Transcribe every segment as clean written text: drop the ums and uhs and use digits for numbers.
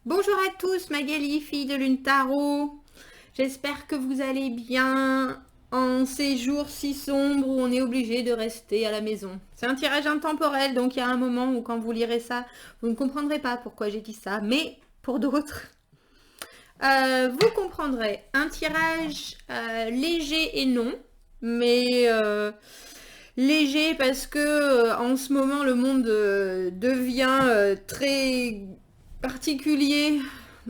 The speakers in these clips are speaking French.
Bonjour à tous, Magali, fille de Lune Tarot. J'espère que vous allez bien en ces jours si sombres où on est obligé de rester à la maison. C'est un tirage intemporel, donc il y a un moment où quand vous lirez ça, vous ne comprendrez pas pourquoi j'ai dit ça, mais pour d'autres, vous comprendrez. Un tirage léger et non, mais léger parce que en ce moment le monde devient très particulier.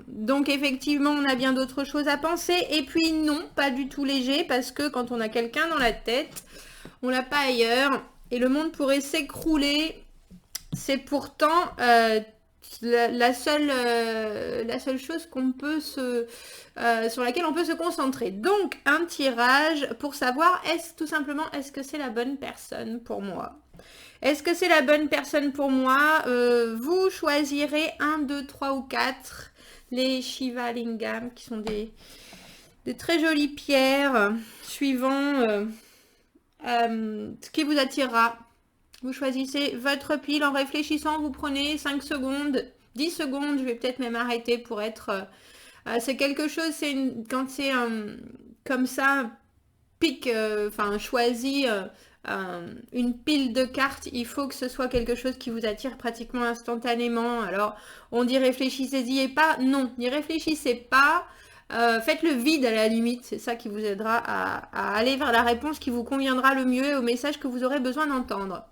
Donc effectivement, on a bien d'autres choses à penser. Et puis non, pas du tout léger, parce que quand on a quelqu'un dans la tête, on l'a pas ailleurs. Et le monde pourrait s'écrouler. C'est pourtant la seule chose qu'on peut sur laquelle on peut se concentrer. Donc un tirage pour savoir tout simplement est-ce que c'est la bonne personne pour moi. Est-ce que c'est la bonne personne pour moi? Vous choisirez 1, 2, 3 ou 4 les Shiva Lingam qui sont des très jolies pierres suivant ce qui vous attirera. Vous choisissez votre pile en réfléchissant, vous prenez 5 secondes, 10 secondes, je vais peut-être même arrêter pour être... c'est quelque chose, quand c'est comme ça, pique, choisi une pile de cartes, il faut que ce soit quelque chose qui vous attire pratiquement instantanément. Alors, on dit réfléchissez-y et pas. Non, n'y réfléchissez pas. Faites le vide à la limite, c'est ça qui vous aidera à aller vers la réponse qui vous conviendra le mieux et au message que vous aurez besoin d'entendre.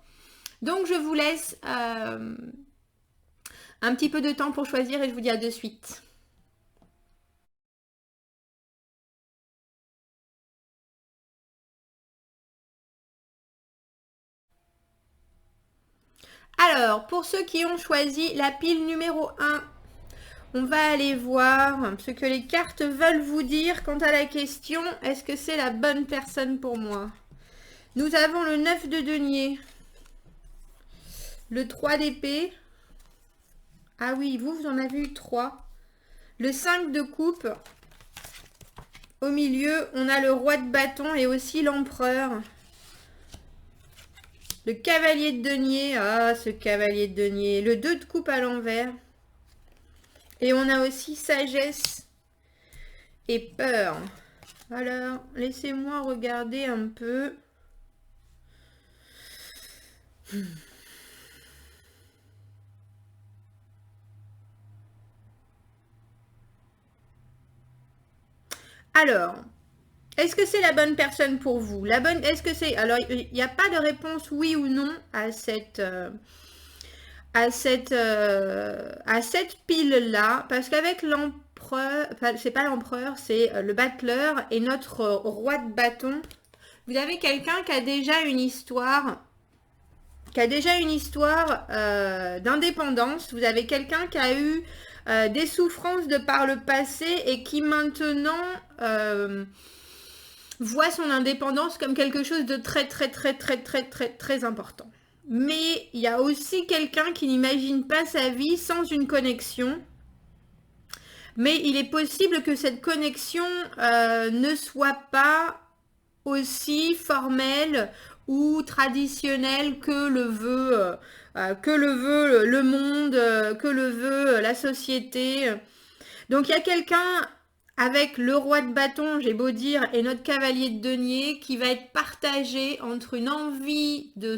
Donc, je vous laisse un petit peu de temps pour choisir et je vous dis à de suite. Alors, pour ceux qui ont choisi la pile numéro 1, on va aller voir ce que les cartes veulent vous dire quant à la question « Est-ce que c'est la bonne personne pour moi ?» Nous avons le 9 de denier, le 3 d'épée. Ah oui, vous en avez eu 3. Le 5 de coupe. Au milieu, on a le roi de bâton et aussi l'empereur. Le cavalier de denier. Ah, ce cavalier de denier. Le 2 de coupe à l'envers. Et on a aussi sagesse et peur. Alors, laissez-moi regarder un peu. Alors, est-ce que c'est la bonne personne pour vous? Est-ce que c'est... Alors, il n'y a pas de réponse oui ou non à cette pile-là, parce qu'avec l'empereur, enfin, c'est pas l'empereur, c'est le battleur et notre roi de bâton, vous avez quelqu'un qui a déjà une histoire, d'indépendance. Vous avez quelqu'un qui a eu des souffrances de par le passé et qui maintenant voit son indépendance comme quelque chose de très très très très très très très important. Mais il y a aussi quelqu'un qui n'imagine pas sa vie sans une connexion. Mais il est possible que cette connexion ne soit pas aussi formelle ou traditionnelle que le veut le monde, que le veut la société. Donc il y a quelqu'un avec le roi de bâton, j'ai beau dire, et notre cavalier de denier, qui va être partagé entre une envie de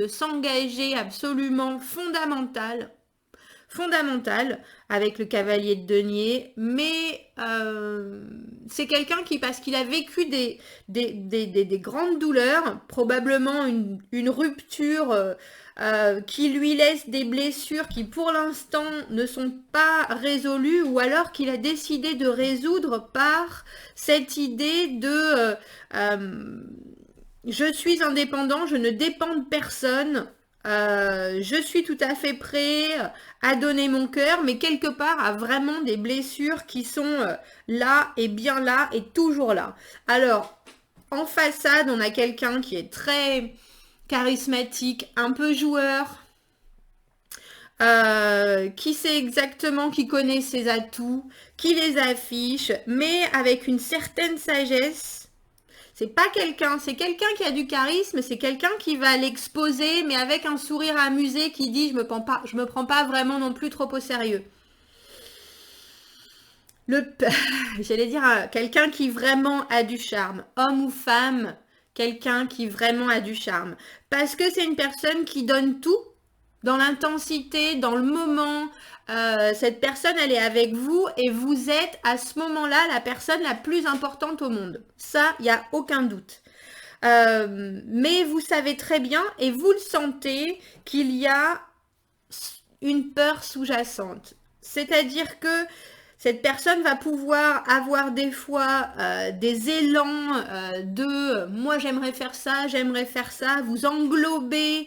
s'engager absolument fondamentale avec le cavalier de denier, mais c'est quelqu'un qui, parce qu'il a vécu des grandes douleurs, probablement une rupture qui lui laisse des blessures qui pour l'instant ne sont pas résolues, ou alors qu'il a décidé de résoudre par cette idée de je suis indépendant, je ne dépends de personne, je suis tout à fait prêt à donner mon cœur, mais quelque part à vraiment des blessures qui sont là et bien là et toujours là. Alors, en façade, on a quelqu'un qui est très charismatique, un peu joueur, qui sait exactement, qui connaît ses atouts, qui les affiche, mais avec une certaine sagesse. C'est pas quelqu'un, c'est quelqu'un qui a du charisme, c'est quelqu'un qui va l'exposer, mais avec un sourire amusé qui dit je me prends pas vraiment non plus trop au sérieux. Le, j'allais dire quelqu'un qui vraiment a du charme, homme ou femme, quelqu'un qui vraiment a du charme. Parce que c'est une personne qui donne tout dans l'intensité, dans le moment. Cette personne, elle est avec vous et vous êtes à ce moment-là la personne la plus importante au monde. Ça, il n'y a aucun doute. Mais vous savez très bien et vous le sentez qu'il y a une peur sous-jacente. C'est-à-dire que cette personne va pouvoir avoir des fois des élans de moi j'aimerais faire ça, vous englober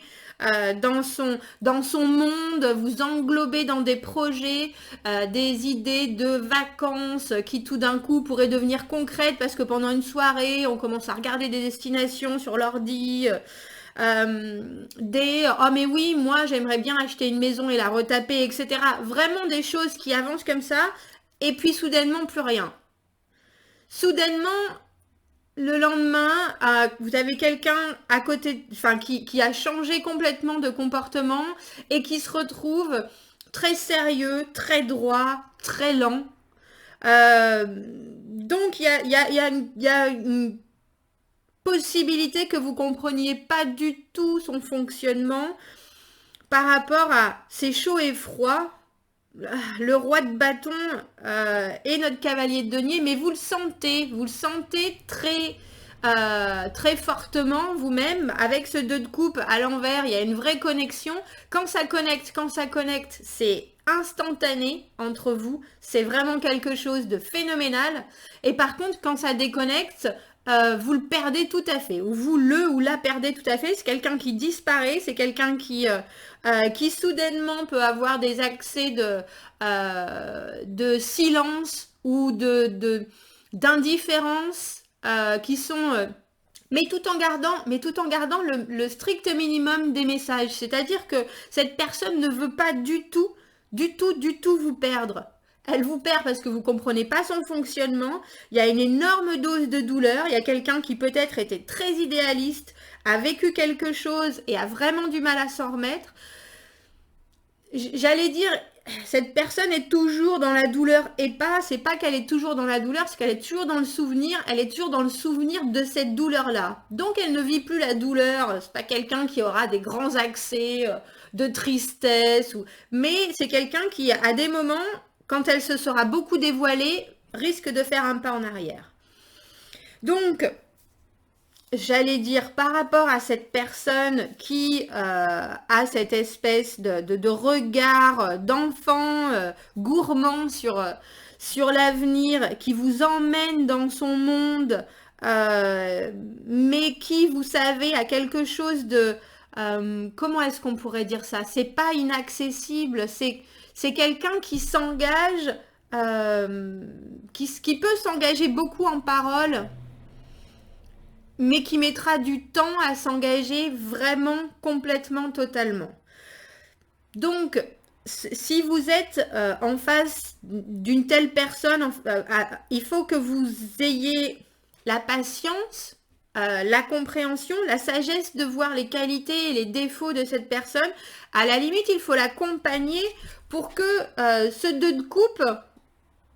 dans son monde, vous englober dans des projets, des idées de vacances qui tout d'un coup pourraient devenir concrètes parce que pendant une soirée, on commence à regarder des destinations sur l'ordi. Oh mais oui, moi j'aimerais bien acheter une maison et la retaper, etc. Vraiment des choses qui avancent comme ça, et puis soudainement plus rien. Soudainement, le lendemain, vous avez quelqu'un à côté, enfin qui a changé complètement de comportement et qui se retrouve très sérieux, très droit, très lent. Donc il y a une possibilité que vous compreniez pas du tout son fonctionnement par rapport à c'est chaud et froid. Le roi de bâton et notre cavalier de denier, mais vous le sentez très fortement vous-même avec ce 2 de coupe à l'envers. Il y a une vraie connexion. Quand ça connecte, c'est instantané entre vous. C'est vraiment quelque chose de phénoménal. Et par contre, quand ça déconnecte, vous le perdez tout à fait, ou vous le ou la perdez tout à fait. C'est quelqu'un qui disparaît, c'est quelqu'un qui soudainement peut avoir des accès de silence ou d'indifférence qui sont mais tout en gardant le strict minimum des messages. C'est-à-dire que cette personne ne veut pas du tout vous perdre. Elle vous perd parce que vous ne comprenez pas son fonctionnement. Il y a une énorme dose de douleur. Il y a quelqu'un qui peut-être était très idéaliste, a vécu quelque chose et a vraiment du mal à s'en remettre. J'allais dire, cette personne est toujours dans la douleur et pas, c'est pas qu'elle est toujours dans la douleur, c'est qu'elle est toujours dans le souvenir, elle est toujours dans le souvenir de cette douleur-là. Donc elle ne vit plus la douleur, c'est pas quelqu'un qui aura des grands accès de tristesse, mais c'est quelqu'un qui, à des moments, quand elle se sera beaucoup dévoilée, risque de faire un pas en arrière. Donc, j'allais dire, par rapport à cette personne qui a cette espèce de regard d'enfant gourmand sur l'avenir, qui vous emmène dans son monde, mais qui, vous savez, a quelque chose de... comment est-ce qu'on pourrait dire ça? C'est pas inaccessible, c'est quelqu'un qui s'engage, qui peut s'engager beaucoup en parole, mais qui mettra du temps à s'engager vraiment, complètement, totalement. Donc, si vous êtes en face d'une telle personne, il faut que vous ayez la patience, la compréhension, la sagesse de voir les qualités et les défauts de cette personne. À la limite, il faut l'accompagner pour que ce 2 de coupe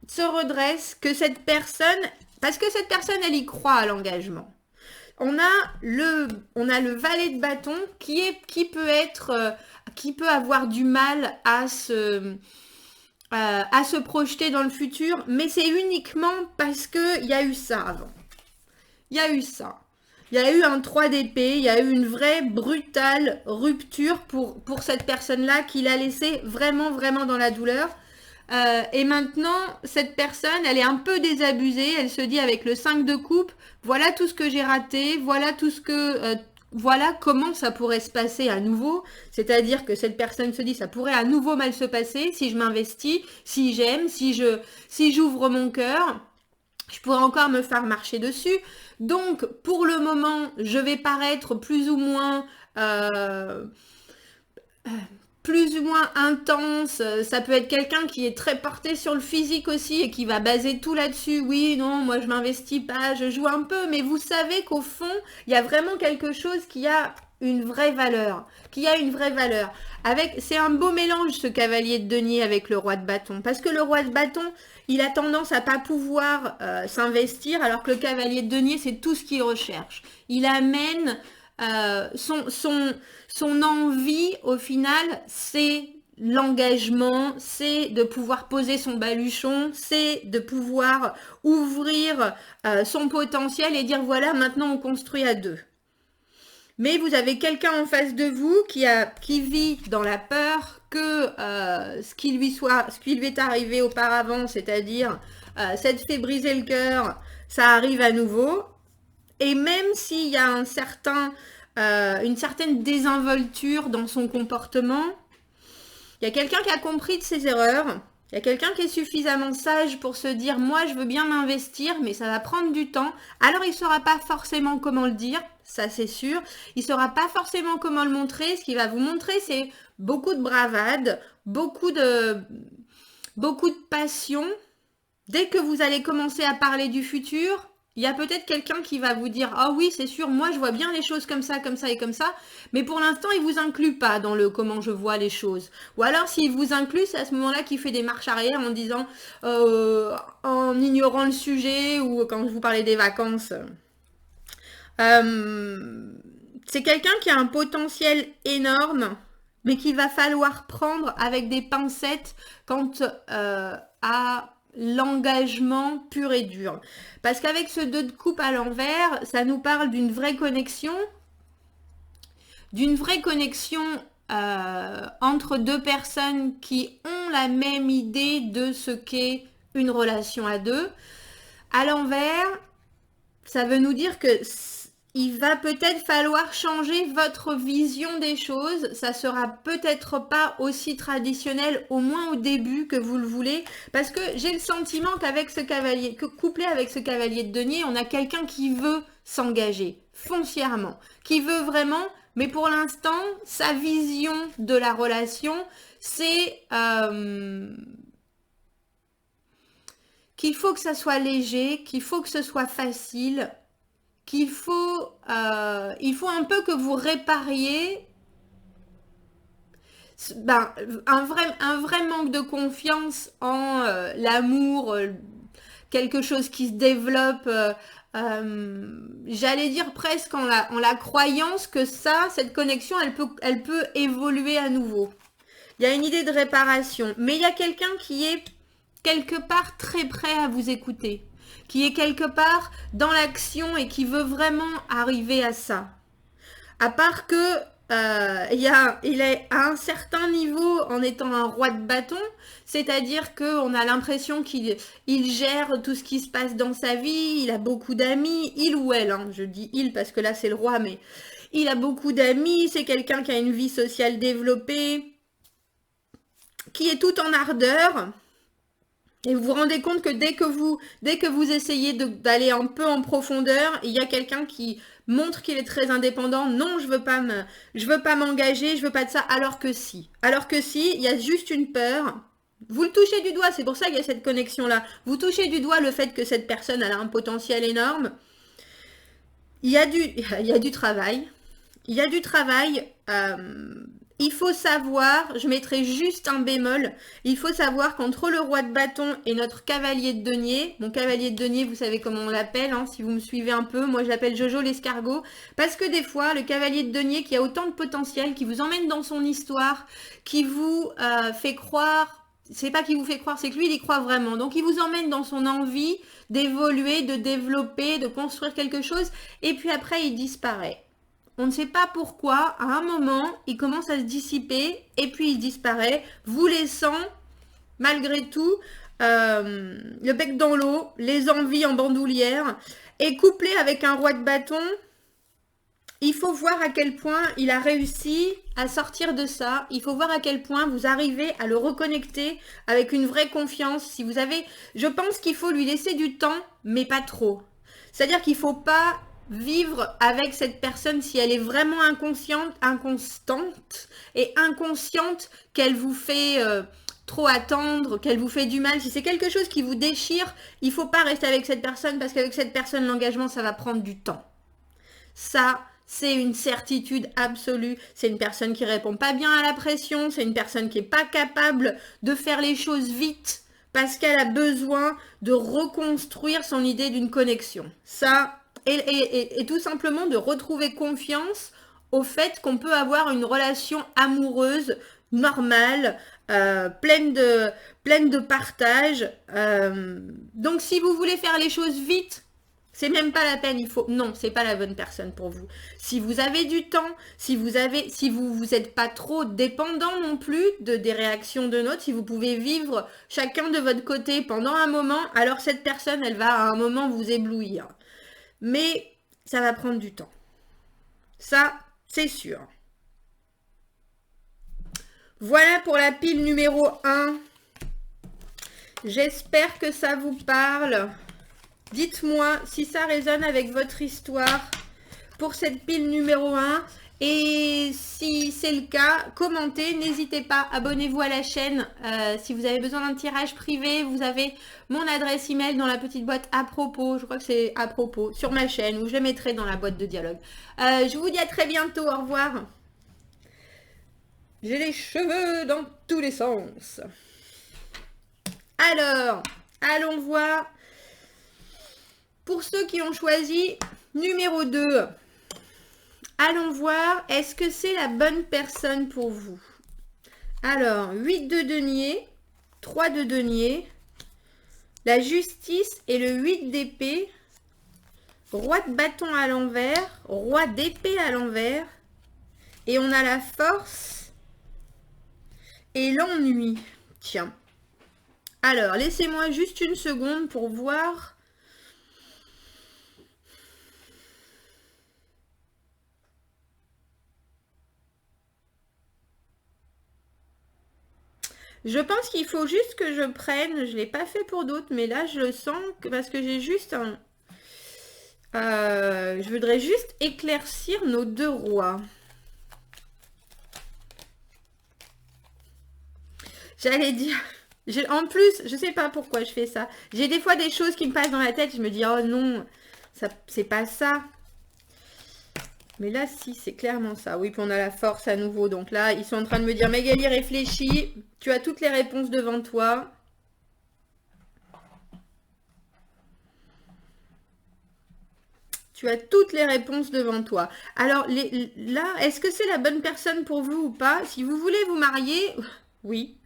se redresse, que cette personne, parce que cette personne, elle y croit à l'engagement. On a le valet de bâton qui peut avoir du mal à se projeter dans le futur, mais c'est uniquement parce qu'il y a eu ça avant. Il y a eu ça. Il y a eu un 3 d'épée, il y a eu une vraie brutale rupture pour cette personne-là qui l'a laissé vraiment, vraiment dans la douleur. Et maintenant, cette personne, elle est un peu désabusée. Elle se dit avec le 5 de coupe, voilà tout ce que j'ai raté, voilà tout ce que... voilà comment ça pourrait se passer à nouveau. C'est-à-dire que cette personne se dit, ça pourrait à nouveau mal se passer si je m'investis, si j'aime, si j'ouvre mon cœur. Je pourrais encore me faire marcher dessus. Donc, pour le moment, je vais paraître plus ou moins intense. Ça peut être quelqu'un qui est très porté sur le physique aussi et qui va baser tout là-dessus. Oui, non, moi je m'investis pas, je joue un peu, mais vous savez qu'au fond, il y a vraiment quelque chose qui a une vraie valeur, c'est un beau mélange ce cavalier de denier avec le roi de bâton, parce que le roi de bâton, il a tendance à pas pouvoir s'investir, alors que le cavalier de denier, c'est tout ce qu'il recherche. Il amène son envie, au final, c'est l'engagement, c'est de pouvoir poser son baluchon, c'est de pouvoir ouvrir son potentiel et dire voilà, maintenant on construit à deux. Mais vous avez quelqu'un en face de vous qui vit dans la peur que ce qui lui est arrivé auparavant, c'est-à-dire s'être fait briser le cœur, ça arrive à nouveau. Et même s'il y a une certaine désinvolture dans son comportement, il y a quelqu'un qui a compris de ses erreurs. Il y a quelqu'un qui est suffisamment sage pour se dire « Moi, je veux bien m'investir, mais ça va prendre du temps. » Alors, il ne saura pas forcément comment le dire, ça c'est sûr. Il ne saura pas forcément comment le montrer. Ce qu'il va vous montrer, c'est beaucoup de bravade, beaucoup de passion. Dès que vous allez commencer à parler du futur, il y a peut-être quelqu'un qui va vous dire « Ah oui, c'est sûr, moi je vois bien les choses comme ça et comme ça. » Mais pour l'instant, il ne vous inclut pas dans le « comment je vois les choses ». Ou alors, s'il vous inclut, c'est à ce moment-là qu'il fait des marches arrière en disant en ignorant le sujet ou quand je vous parlais des vacances. C'est quelqu'un qui a un potentiel énorme, mais qu'il va falloir prendre avec des pincettes quant à l'engagement pur et dur. Parce qu'avec ce 2 de coupe à l'envers, ça nous parle d'une vraie connexion, entre deux personnes qui ont la même idée de ce qu'est une relation à deux. À l'envers, ça veut nous dire que il va peut-être falloir changer votre vision des choses. Ça sera peut-être pas aussi traditionnel, au moins au début, que vous le voulez. Parce que j'ai le sentiment qu'avec ce cavalier, couplé avec ce cavalier de denier, on a quelqu'un qui veut s'engager foncièrement, qui veut vraiment, mais pour l'instant, sa vision de la relation, c'est qu'il faut que ça soit léger, qu'il faut que ce soit facile, il faut un peu que vous répariez un vrai manque de confiance en l'amour, quelque chose qui se développe, j'allais dire presque en la croyance que cette connexion, elle peut évoluer à nouveau. Il y a une idée de réparation, mais il y a quelqu'un qui est quelque part très prêt à vous écouter, qui est quelque part dans l'action et qui veut vraiment arriver à ça. À part que il est à un certain niveau en étant un roi de bâton, c'est-à-dire qu'on a l'impression qu'il gère tout ce qui se passe dans sa vie, il a beaucoup d'amis, il ou elle, hein, je dis il parce que là c'est le roi, mais il a beaucoup d'amis, c'est quelqu'un qui a une vie sociale développée, qui est tout en ardeur. Et vous vous rendez compte que dès que vous essayez d'aller un peu en profondeur, il y a quelqu'un qui montre qu'il est très indépendant. Non, je veux pas m'engager, je veux pas de ça. Alors que si, il y a juste une peur. Vous le touchez du doigt, c'est pour ça qu'il y a cette connexion-là. Vous touchez du doigt le fait que cette personne elle a un potentiel énorme. Il y a du travail. Il y a du travail. Il faut savoir, je mettrai juste un bémol, il faut savoir qu'entre le roi de bâton et notre cavalier de denier, mon cavalier de denier, vous savez comment on l'appelle, hein, si vous me suivez un peu, moi je l'appelle Jojo l'escargot, parce que des fois, le cavalier de denier qui a autant de potentiel, qui vous emmène dans son histoire, qui vous fait croire, c'est pas qu'il vous fait croire, c'est que lui il y croit vraiment, donc il vous emmène dans son envie d'évoluer, de développer, de construire quelque chose, et puis après il disparaît. On ne sait pas pourquoi, à un moment, il commence à se dissiper et puis il disparaît, vous laissant, malgré tout, le bec dans l'eau, les envies en bandoulière. Et couplé avec un roi de bâton, il faut voir à quel point il a réussi à sortir de ça. Il faut voir à quel point vous arrivez à le reconnecter avec une vraie confiance. Si vous avez, je pense qu'il faut lui laisser du temps, mais pas trop. C'est-à-dire qu'il ne faut pas vivre avec cette personne si elle est vraiment inconstante et inconsciente qu'elle vous fait trop attendre, qu'elle vous fait du mal. Si c'est quelque chose qui vous déchire, il ne faut pas rester avec cette personne parce qu'avec cette personne, l'engagement, ça va prendre du temps. Ça, c'est une certitude absolue. C'est une personne qui répond pas bien à la pression, c'est une personne qui est pas capable de faire les choses vite parce qu'elle a besoin de reconstruire son idée d'une connexion. Ça, et tout simplement de retrouver confiance au fait qu'on peut avoir une relation amoureuse normale, pleine de partage. Donc si vous voulez faire les choses vite, c'est même pas la peine, non, c'est pas la bonne personne pour vous. Si vous avez du temps, si vous êtes pas trop dépendant non plus des réactions de l'autre, si vous pouvez vivre chacun de votre côté pendant un moment, alors cette personne, elle va à un moment vous éblouir. Mais ça va prendre du temps. Ça, c'est sûr. Voilà pour la pile numéro 1. J'espère que ça vous parle. Dites-moi si ça résonne avec votre histoire pour cette pile numéro 1. Et si c'est le cas, commentez, n'hésitez pas, abonnez-vous à la chaîne. Si vous avez besoin d'un tirage privé, vous avez mon adresse email dans la petite boîte à propos, je crois que c'est à propos, sur ma chaîne, ou je le mettrai dans la boîte de dialogue. Je vous dis à très bientôt, au revoir. J'ai les cheveux dans tous les sens. Alors, allons voir. Pour ceux qui ont choisi numéro 2, allons voir, est-ce que c'est la bonne personne pour vous? Alors, 8 de denier, 3 de denier, la justice et le 8 d'épée, roi de bâton à l'envers, roi d'épée à l'envers, et on a la force et l'ennui. Tiens. Alors, laissez-moi juste une seconde pour voir. Je pense qu'il faut juste que je prenne, je ne l'ai pas fait pour d'autres, mais là je le sens parce que j'ai juste un... je voudrais juste éclaircir nos 2 rois. J'allais dire... En plus, je ne sais pas pourquoi je fais ça. J'ai des fois des choses qui me passent dans la tête, je me dis, oh non, c'est pas ça. Mais là, si, c'est clairement ça. Oui, puis on a la force à nouveau. Donc là, ils sont en train de me dire, Magali, réfléchis. Tu as toutes les réponses devant toi. Tu as toutes les réponses devant toi. Alors, là, est-ce que c'est la bonne personne pour vous ou pas? Si vous voulez vous marier, oui.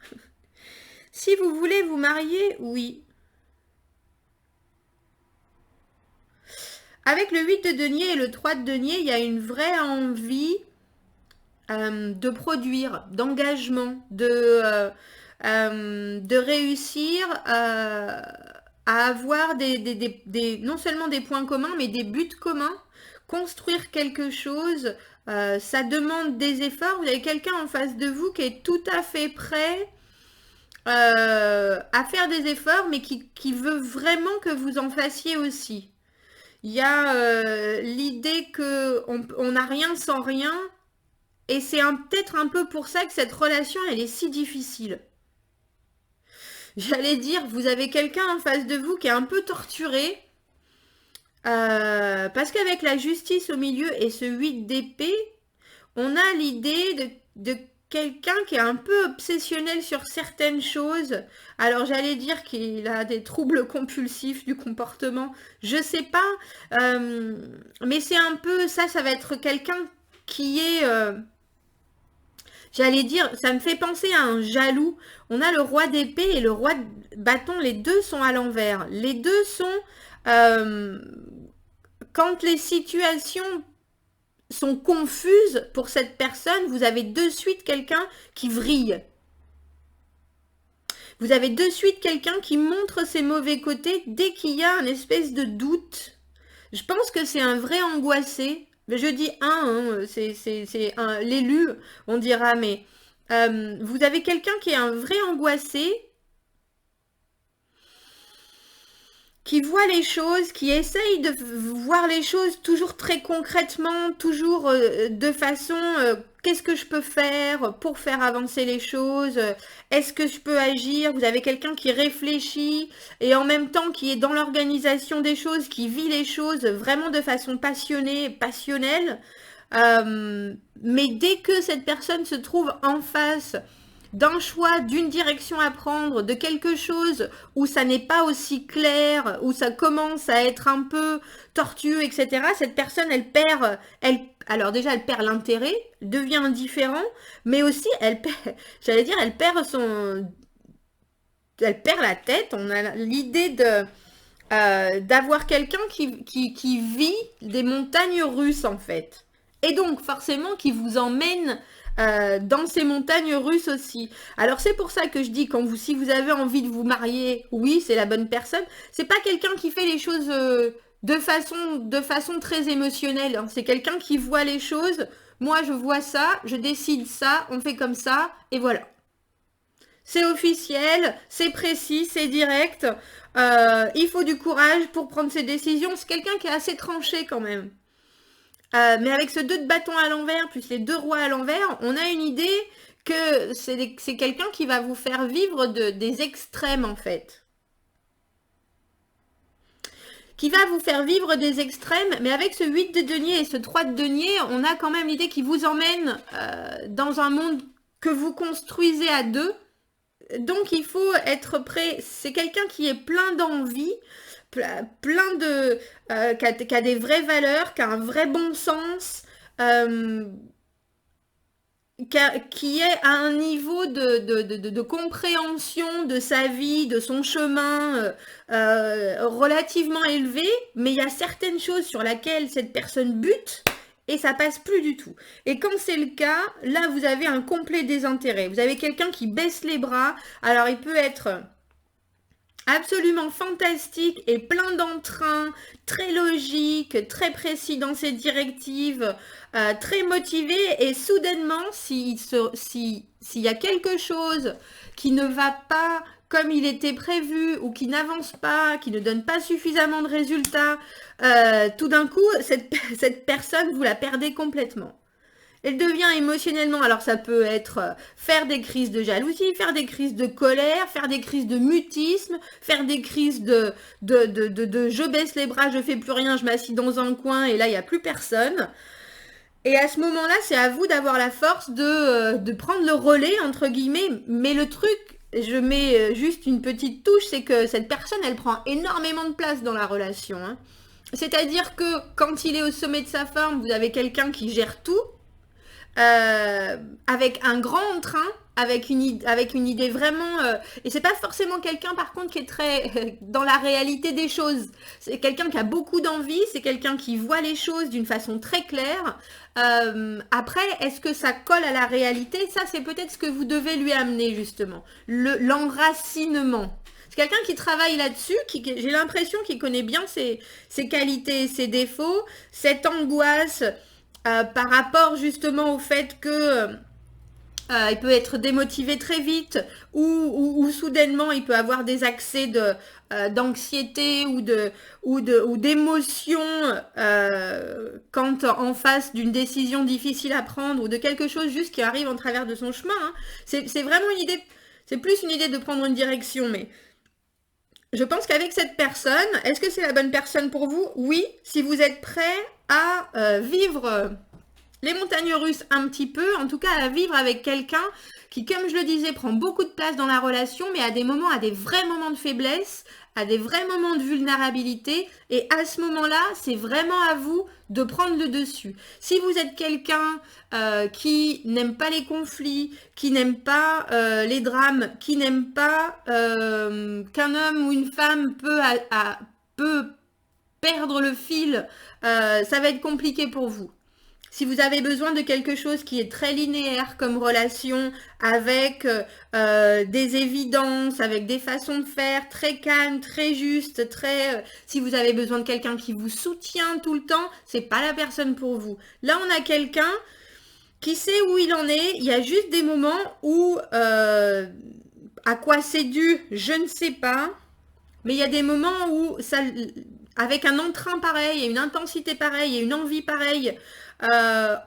Si vous voulez vous marier, oui. Avec le 8 de denier et le 3 de denier, il y a une vraie envie de produire, d'engagement, de réussir à avoir non seulement des points communs, mais des buts communs. Construire quelque chose, ça demande des efforts. Vous avez quelqu'un en face de vous qui est tout à fait prêt à faire des efforts, mais qui veut vraiment que vous en fassiez aussi. Il y a l'idée qu'on n'a rien sans rien, et c'est peut-être un peu pour ça que cette relation, elle est si difficile. J'allais dire, vous avez quelqu'un en face de vous qui est un peu torturé, parce qu'avec la justice au milieu et ce 8 d'épée, on a l'idée de quelqu'un qui est un peu obsessionnel sur certaines choses. Alors j'allais dire qu'il a des troubles compulsifs du comportement, je sais pas, mais c'est un peu ça va être quelqu'un qui est, j'allais dire, ça me fait penser à un jaloux. On a le roi d'épée et le roi de bâton, les deux sont à l'envers. Les deux sont, quand les situations sont confuses pour cette personne, vous avez de suite quelqu'un qui vrille. Vous avez de suite quelqu'un qui montre ses mauvais côtés dès qu'il y a une espèce de doute. Je pense que c'est un vrai angoissé. Je dis c'est l'élu, on dira, mais vous avez quelqu'un qui est un vrai angoissé, qui voit les choses, qui essaye de voir les choses toujours très concrètement, toujours de façon qu'est-ce que je peux faire pour faire avancer les choses, est-ce que je peux agir. Vous avez quelqu'un qui réfléchit et en même temps qui est dans l'organisation des choses, qui vit les choses vraiment de façon passionnée, passionnelle. Mais dès que cette personne se trouve en face d'un choix, d'une direction à prendre, de quelque chose où ça n'est pas aussi clair, où ça commence à être un peu tortueux, etc., cette personne, alors déjà, elle perd l'intérêt, devient indifférent, mais aussi, j'allais dire, elle perd la tête. On a l'idée d'avoir quelqu'un qui vit des montagnes russes, en fait. Et donc, forcément, qui vous emmène dans ces montagnes russes aussi. Alors c'est pour ça que je dis, si vous avez envie de vous marier, oui, c'est la bonne personne. C'est pas quelqu'un qui fait les choses de façon très émotionnelle, hein. C'est quelqu'un qui voit les choses. Moi, je vois ça, je décide ça, on fait comme ça, et voilà. C'est officiel, c'est précis, c'est direct. Il faut du courage pour prendre ses décisions. C'est quelqu'un qui est assez tranché quand même. Mais avec ce 2 de bâton à l'envers, plus les 2 rois à l'envers, on a une idée que c'est quelqu'un qui va vous faire vivre des extrêmes, en fait. Qui va vous faire vivre des extrêmes, mais avec ce 8 de denier et ce 3 de denier, on a quand même l'idée qui vous emmène dans un monde que vous construisez à 2. Donc il faut être prêt. C'est quelqu'un qui est plein d'envie, plein de qui a des vraies valeurs, qui a un vrai bon sens, qui est à un niveau de compréhension de sa vie, de son chemin relativement élevé, mais il y a certaines choses sur lesquelles cette personne bute et ça passe plus du tout. Et quand c'est le cas, là vous avez un complet désintérêt. Vous avez quelqu'un qui baisse les bras. Alors il peut être absolument fantastique et plein d'entrain, très logique, très précis dans ses directives, très motivé, et soudainement, s'il y a quelque chose qui ne va pas comme il était prévu ou qui n'avance pas, qui ne donne pas suffisamment de résultats, tout d'un coup, cette personne, vous la perdez complètement. Elle devient émotionnellement, alors ça peut être faire des crises de jalousie, faire des crises de colère, faire des crises de mutisme, faire des crises de je baisse les bras, je fais plus rien, je m'assis dans un coin et là il n'y a plus personne. Et à ce moment-là, c'est à vous d'avoir la force de prendre le relais, entre guillemets. Mais le truc, je mets juste une petite touche, c'est que cette personne, elle prend énormément de place dans la relation, hein. C'est-à-dire que quand il est au sommet de sa forme, vous avez quelqu'un qui gère tout, avec un grand entrain, avec une idée vraiment... et c'est pas forcément quelqu'un par contre qui est très dans la réalité des choses. C'est quelqu'un qui a beaucoup d'envie, c'est quelqu'un qui voit les choses d'une façon très claire. Après, est-ce que ça colle à la réalité? Ça, c'est peut-être ce que vous devez lui amener justement. L'enracinement. C'est quelqu'un qui travaille là-dessus, j'ai l'impression qu'il connaît bien ses qualités et ses défauts, cette angoisse... par rapport justement au fait que il peut être démotivé très vite ou soudainement il peut avoir des accès d'anxiété ou d'émotion quand en face d'une décision difficile à prendre ou de quelque chose juste qui arrive en travers de son chemin, hein. C'est vraiment une idée, c'est plus une idée de prendre une direction, mais je pense qu'avec cette personne, est-ce que c'est la bonne personne pour vous? Oui, si vous êtes prêt à vivre les montagnes russes un petit peu, en tout cas à vivre avec quelqu'un qui, comme je le disais, prend beaucoup de place dans la relation, mais à des moments, à des vrais moments de faiblesse, à des vrais moments de vulnérabilité, et à ce moment-là, c'est vraiment à vous de prendre le dessus. Si vous êtes quelqu'un qui n'aime pas les conflits, qui n'aime pas les drames, qui n'aime pas qu'un homme ou une femme peut perdre le fil, ça va être compliqué pour vous. Si vous avez besoin de quelque chose qui est très linéaire comme relation, avec des évidences, avec des façons de faire très calmes, très justes, si vous avez besoin de quelqu'un qui vous soutient tout le temps, c'est pas la personne pour vous. Là, on a quelqu'un qui sait où il en est. Il y a juste des moments où à quoi c'est dû, je ne sais pas. Mais il y a des moments où ça, avec un entrain pareil, et une intensité pareille, et une envie pareille,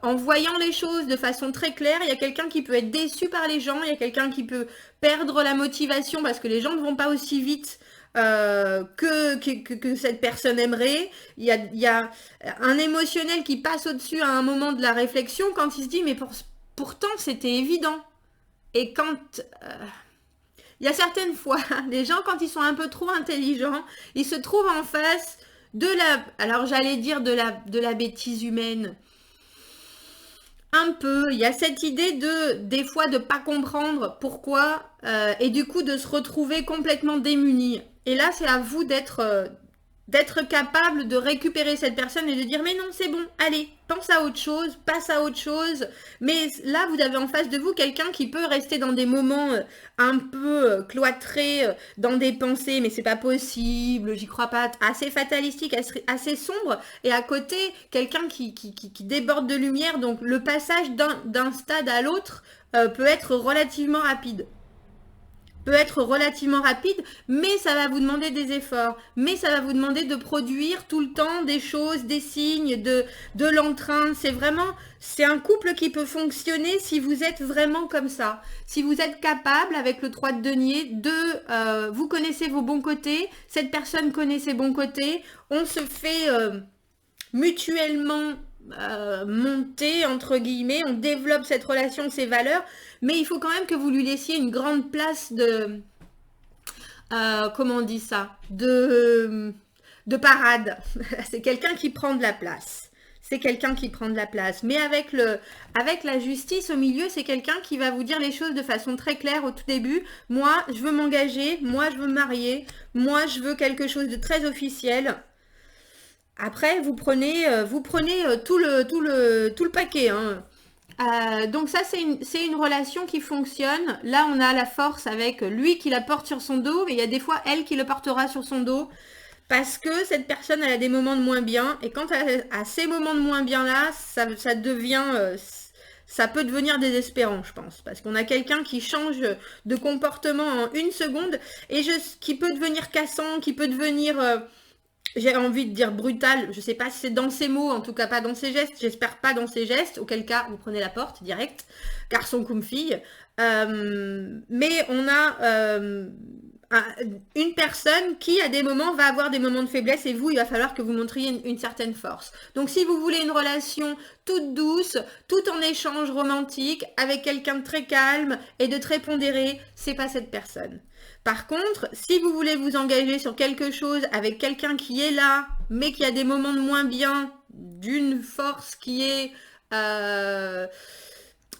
en voyant les choses de façon très claire, il y a quelqu'un qui peut être déçu par les gens, il y a quelqu'un qui peut perdre la motivation parce que les gens ne vont pas aussi vite que cette personne aimerait. Il y a un émotionnel qui passe au-dessus à un moment de la réflexion quand il se dit mais pourtant c'était évident. Et quand il y a certaines fois, les gens quand ils sont un peu trop intelligents, ils se trouvent en face de la, alors j'allais dire de la bêtise humaine. Un peu, il y a cette idée des fois de pas comprendre pourquoi et du coup de se retrouver complètement démuni. Et là, c'est à vous d'être capable de récupérer cette personne et de dire mais non, c'est bon, allez, pense à autre chose, passe à autre chose. Mais là, vous avez en face de vous quelqu'un qui peut rester dans des moments un peu cloîtrés, dans des pensées, mais c'est pas possible, j'y crois pas, assez fatalistique, assez sombre, et à côté, quelqu'un qui déborde de lumière. Donc le passage d'un stade à l'autre peut être relativement rapide. Mais ça va vous demander des efforts, mais ça va vous demander de produire tout le temps des choses, des signes, de l'entrain. C'est un couple qui peut fonctionner si vous êtes vraiment comme ça. Si vous êtes capable, avec le 3 de denier, vous connaissez vos bons côtés, cette personne connaît ses bons côtés, on se fait mutuellement monter, entre guillemets, on développe cette relation, ses valeurs, mais il faut quand même que vous lui laissiez une grande place comment on dit ça, de parade. C'est quelqu'un qui prend de la place. C'est quelqu'un qui prend de la place. Mais avec la justice au milieu, c'est quelqu'un qui va vous dire les choses de façon très claire au tout début. Moi, je veux m'engager. Moi, je veux me marier. Moi, je veux quelque chose de très officiel. Après, vous prenez tout le paquet, hein. Donc ça, c'est une relation qui fonctionne. Là, on a la force avec lui qui la porte sur son dos, mais il y a des fois elle qui le portera sur son dos parce que cette personne, elle a des moments de moins bien. Et quand elle a ces moments de moins bien là, ça devient... ça peut devenir désespérant, je pense. Parce qu'on a quelqu'un qui change de comportement en une seconde et qui peut devenir cassant, qui peut devenir... j'ai envie de dire brutal, je sais pas si c'est dans ses mots, en tout cas pas dans ses gestes, j'espère pas dans ses gestes, auquel cas vous prenez la porte direct, garçon comme fille. Mais on a une personne qui à des moments va avoir des moments de faiblesse et vous, il va falloir que vous montriez une certaine force. Donc si vous voulez une relation toute douce, tout en échange romantique, avec quelqu'un de très calme et de très pondéré, c'est pas cette personne. Par contre, si vous voulez vous engager sur quelque chose avec quelqu'un qui est là, mais qui a des moments de moins bien, d'une force qui est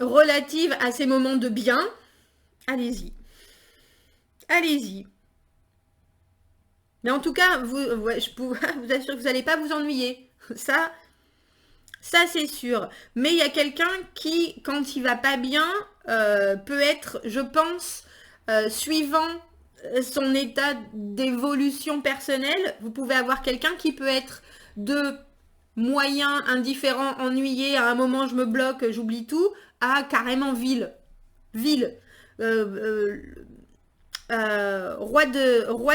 relative à ces moments de bien, allez-y. Allez-y. Mais en tout cas, je peux vous assurer que vous n'allez pas vous ennuyer. Ça c'est sûr. Mais il y a quelqu'un qui, quand il va pas bien, peut être, je pense, suivant son état d'évolution personnelle, vous pouvez avoir quelqu'un qui peut être de moyen, indifférent, ennuyé, à un moment je me bloque, j'oublie tout, à carrément vil. Roi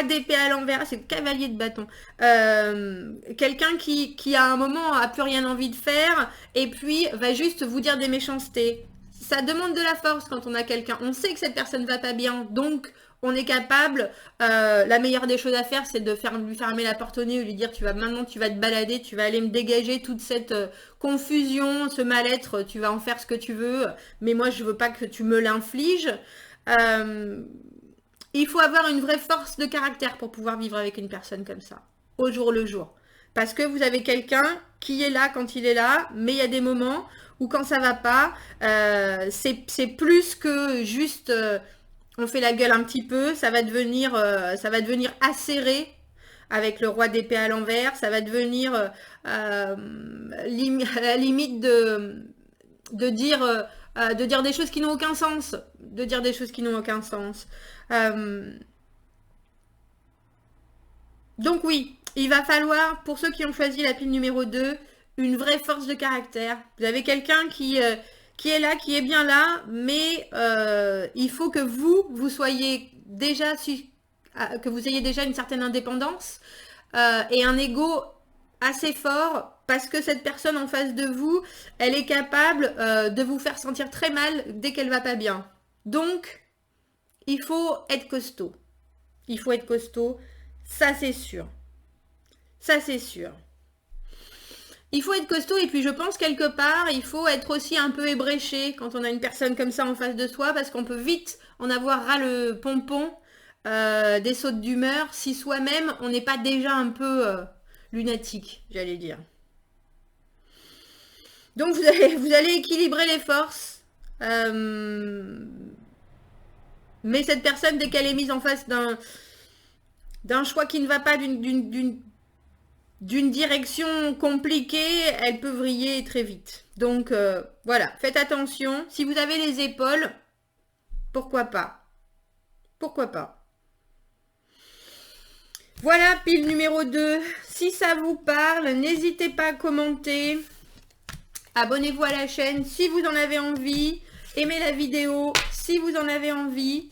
d'épée à l'envers, c'est le cavalier de bâton. Quelqu'un qui à un moment a plus rien envie de faire et puis va juste vous dire des méchancetés. Ça demande de la force quand on a quelqu'un. On sait que cette personne va pas bien, donc on est capable. La meilleure des choses à faire, c'est de lui fermer la porte au nez ou lui dire maintenant tu vas te balader, tu vas aller me dégager toute cette confusion, ce mal-être, tu vas en faire ce que tu veux, mais moi je veux pas que tu me l'infliges. Il faut avoir une vraie force de caractère pour pouvoir vivre avec une personne comme ça, au jour le jour. Parce que vous avez quelqu'un qui est là quand il est là, mais il y a des moments où quand ça va pas, c'est plus que juste on fait la gueule un petit peu, ça va devenir acéré avec le roi d'épée à l'envers, ça va devenir à la limite de dire des choses qui n'ont aucun sens. Donc oui, il va falloir, pour ceux qui ont choisi la pile numéro 2, une vraie force de caractère. Vous avez quelqu'un qui est là, qui est bien là, mais il faut que vous soyez déjà, que vous ayez déjà une certaine indépendance et un ego assez fort, parce que cette personne en face de vous, elle est capable de vous faire sentir très mal dès qu'elle va pas bien. Donc, il faut être costaud. Ça, c'est sûr. Ça, c'est sûr. Il faut être costaud et puis je pense quelque part, il faut être aussi un peu ébréché quand on a une personne comme ça en face de soi parce qu'on peut vite en avoir ras le pompon, des sautes d'humeur si soi-même on n'est pas déjà un peu lunatique, j'allais dire. Donc vous allez équilibrer les forces. Mais cette personne, dès qu'elle est mise en face d'un choix qui ne va pas, d'une direction compliquée, elle peut vriller très vite. Donc voilà, faites attention. Si vous avez les épaules, pourquoi pas? Pourquoi pas? Voilà, pile numéro 2. Si ça vous parle, n'hésitez pas à commenter. Abonnez-vous à la chaîne si vous en avez envie. Aimez la vidéo si vous en avez envie.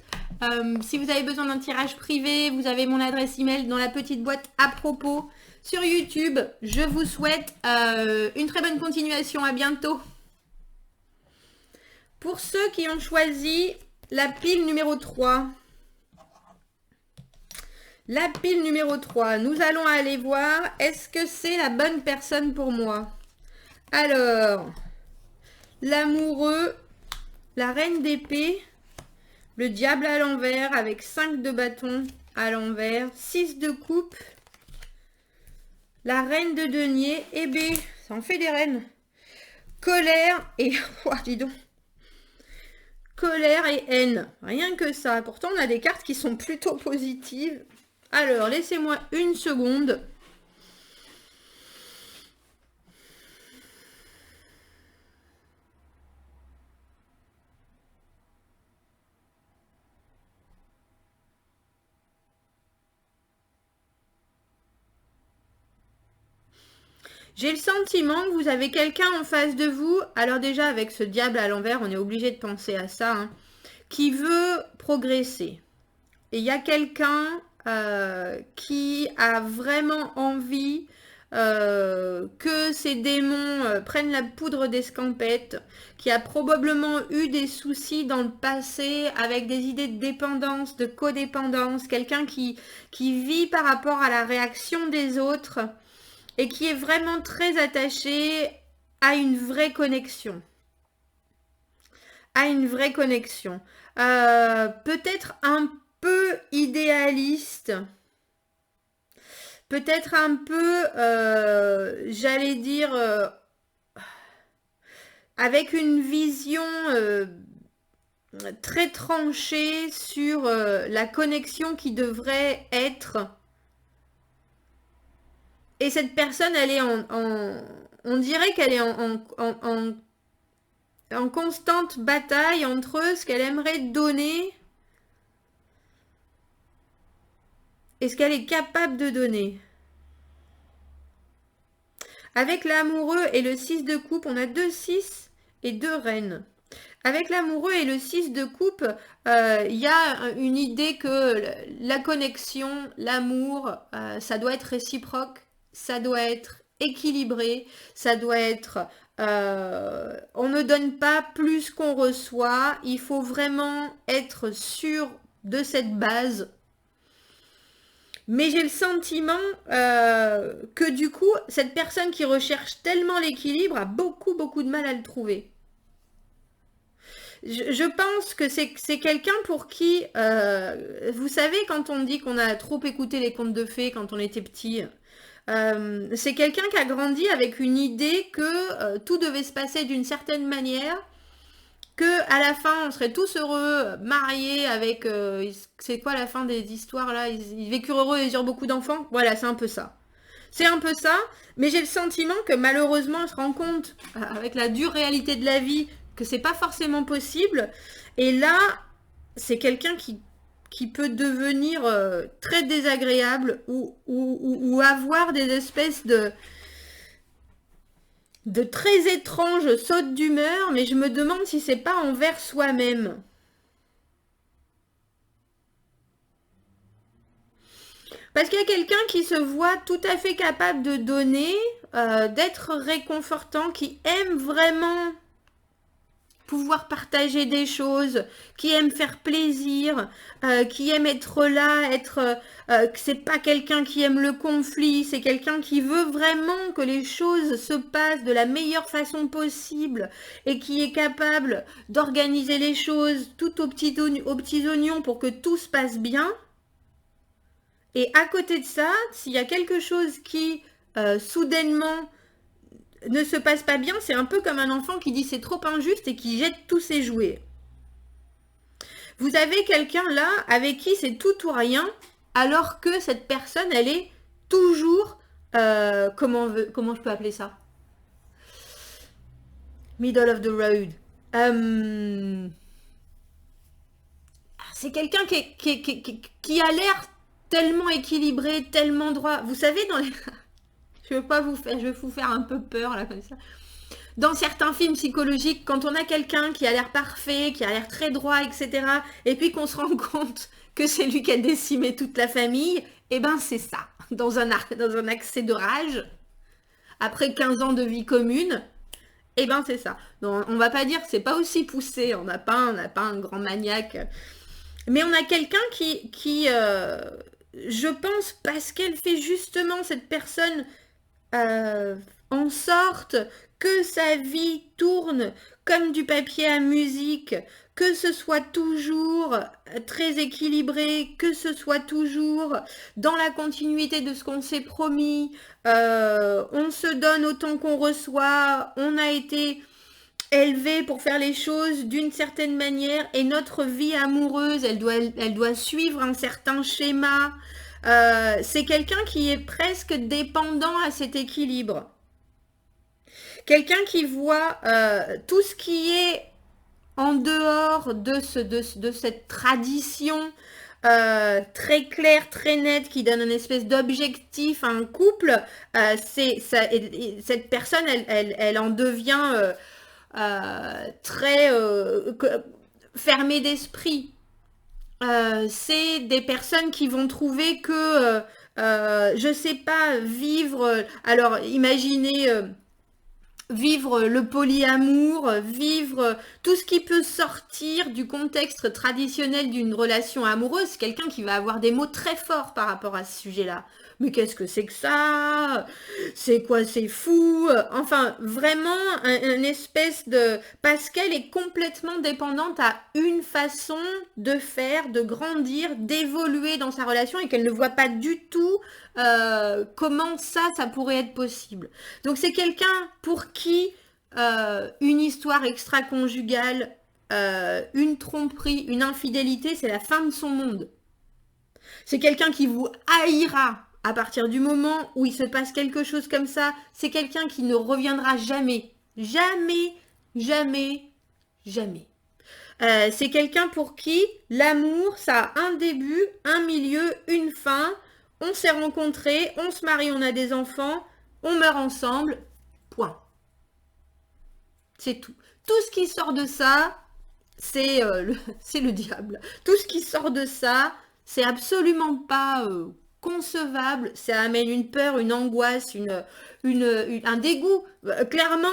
Si vous avez besoin d'un tirage privé, vous avez mon adresse email dans la petite boîte à propos. Sur YouTube, je vous souhaite une très bonne continuation. À bientôt. Pour ceux qui ont choisi la pile numéro 3. La pile numéro 3. Nous allons aller voir, est-ce que c'est la bonne personne pour moi? Alors, l'amoureux, la reine d'épée, le diable à l'envers avec 5 de bâton à l'envers, 6 de coupe, la reine de denier, et B, ça en fait des reines, colère et, oh, dis donc, colère et haine, rien que ça. Pourtant, on a des cartes qui sont plutôt positives. Alors, laissez-moi une seconde. J'ai le sentiment que vous avez quelqu'un en face de vous, alors déjà avec ce diable à l'envers, on est obligé de penser à ça, hein, qui veut progresser. Et il y a quelqu'un qui a vraiment envie que ces démons prennent la poudre d'escampette, qui a probablement eu des soucis dans le passé avec des idées de dépendance, de codépendance, quelqu'un qui vit par rapport à la réaction des autres, et qui est vraiment très attaché à une vraie connexion. À une vraie connexion. Peut-être un peu idéaliste. Peut-être un peu, j'allais dire, avec une vision très tranchée sur la connexion qui devrait être. Et cette personne, elle est on dirait qu'elle est en constante bataille entre ce qu'elle aimerait donner et ce qu'elle est capable de donner. Avec l'amoureux et le 6 de coupe, on a 2 6 et 2 reines. Avec l'amoureux et le 6 de coupe, il y a une idée que la connexion, l'amour, ça doit être réciproque. Ça doit être équilibré, ça doit être... on ne donne pas plus qu'on reçoit, il faut vraiment être sûr de cette base. Mais j'ai le sentiment que du coup, cette personne qui recherche tellement l'équilibre a beaucoup de mal à le trouver. Je pense que c'est quelqu'un pour qui, vous savez, quand on dit qu'on a trop écouté les contes de fées quand on était petit... c'est quelqu'un qui a grandi avec une idée que tout devait se passer d'une certaine manière, que à la fin on serait tous heureux, mariés avec... c'est quoi la fin des histoires là, ils vécurent heureux et ils eurent beaucoup d'enfants. Voilà, c'est un peu ça. C'est un peu ça, mais j'ai le sentiment que malheureusement on se rend compte, avec la dure réalité de la vie, que c'est pas forcément possible. Et là, c'est quelqu'un qui peut devenir très désagréable ou avoir des espèces de très étranges sautes d'humeur, mais je me demande si c'est pas envers soi-même. Parce qu'il y a quelqu'un qui se voit tout à fait capable de donner, d'être réconfortant, qui aime vraiment pouvoir partager des choses, qui aime faire plaisir, qui aime être là, que c'est pas quelqu'un qui aime le conflit, c'est quelqu'un qui veut vraiment que les choses se passent de la meilleure façon possible et qui est capable d'organiser les choses tout aux petits oignons pour que tout se passe bien. Et à côté de ça, s'il y a quelque chose qui soudainement ne se passe pas bien, c'est un peu comme un enfant qui dit c'est trop injuste et qui jette tous ses jouets. Vous avez quelqu'un là avec qui c'est tout ou rien, alors que cette personne, elle est toujours, comment je peux appeler ça? Middle of the road. C'est quelqu'un qui a l'air tellement équilibré, tellement droit. Vous savez, dans les... je vais vous faire un peu peur là comme ça. Dans certains films psychologiques, quand on a quelqu'un qui a l'air parfait, qui a l'air très droit, etc., et puis qu'on se rend compte que c'est lui qui a décimé toute la famille, eh ben c'est ça. Dans un accès de rage, après 15 ans de vie commune, eh ben c'est ça. Non, on va pas dire que c'est pas aussi poussé, on n'a pas un grand maniaque. Mais on a quelqu'un qui je pense, parce qu'elle fait justement cette personne en sorte que sa vie tourne comme du papier à musique, que ce soit toujours très équilibré, que ce soit toujours dans la continuité de ce qu'on s'est promis, on se donne autant qu'on reçoit, on a été élevé pour faire les choses d'une certaine manière et notre vie amoureuse, elle doit suivre un certain schéma. C'est quelqu'un qui est presque dépendant à cet équilibre. Quelqu'un qui voit tout ce qui est en dehors de cette tradition très claire, très nette, qui donne une espèce d'objectif à un couple. Cette personne, elle en devient très fermée d'esprit. C'est des personnes qui vont trouver que, je sais pas, vivre, alors imaginez vivre le polyamour, vivre tout ce qui peut sortir du contexte traditionnel d'une relation amoureuse, quelqu'un qui va avoir des mots très forts par rapport à ce sujet-là. Mais qu'est-ce que c'est que ça? C'est quoi? C'est fou? Enfin, vraiment, une espèce de... Parce qu'elle est complètement dépendante à une façon de faire, de grandir, d'évoluer dans sa relation et qu'elle ne voit pas du tout comment ça pourrait être possible. Donc c'est quelqu'un pour qui une histoire extra-conjugale, une tromperie, une infidélité, c'est la fin de son monde. C'est quelqu'un qui vous haïra à partir du moment où il se passe quelque chose comme ça. C'est quelqu'un qui ne reviendra jamais. Jamais, jamais, jamais. C'est quelqu'un pour qui l'amour, ça a un début, un milieu, une fin. On s'est rencontrés, on se marie, on a des enfants, on meurt ensemble, point. C'est tout. Tout ce qui sort de ça, c'est le diable. Tout ce qui sort de ça, c'est absolument pas concevable. Ça amène une peur, une angoisse, un dégoût. Clairement,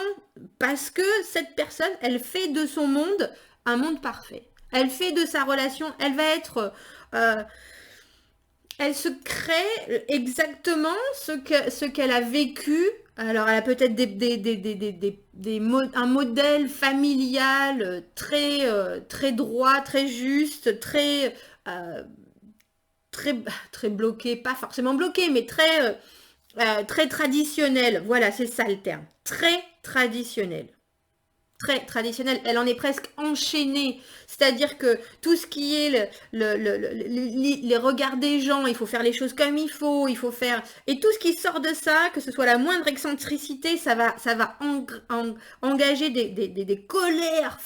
parce que cette personne, elle fait de son monde un monde parfait. Elle fait de sa relation, elle va être... elle se crée exactement ce qu'elle a vécu. Alors, elle a peut-être un modèle familial très droit, très juste, très bloqué, pas forcément bloqué, mais très traditionnel. Voilà, c'est ça le terme. Très traditionnel. Très traditionnelle, elle en est presque enchaînée, c'est-à-dire que tout ce qui est les regards des gens, il faut faire les choses comme il faut faire, et tout ce qui sort de ça, que ce soit la moindre excentricité, ça va engager des colères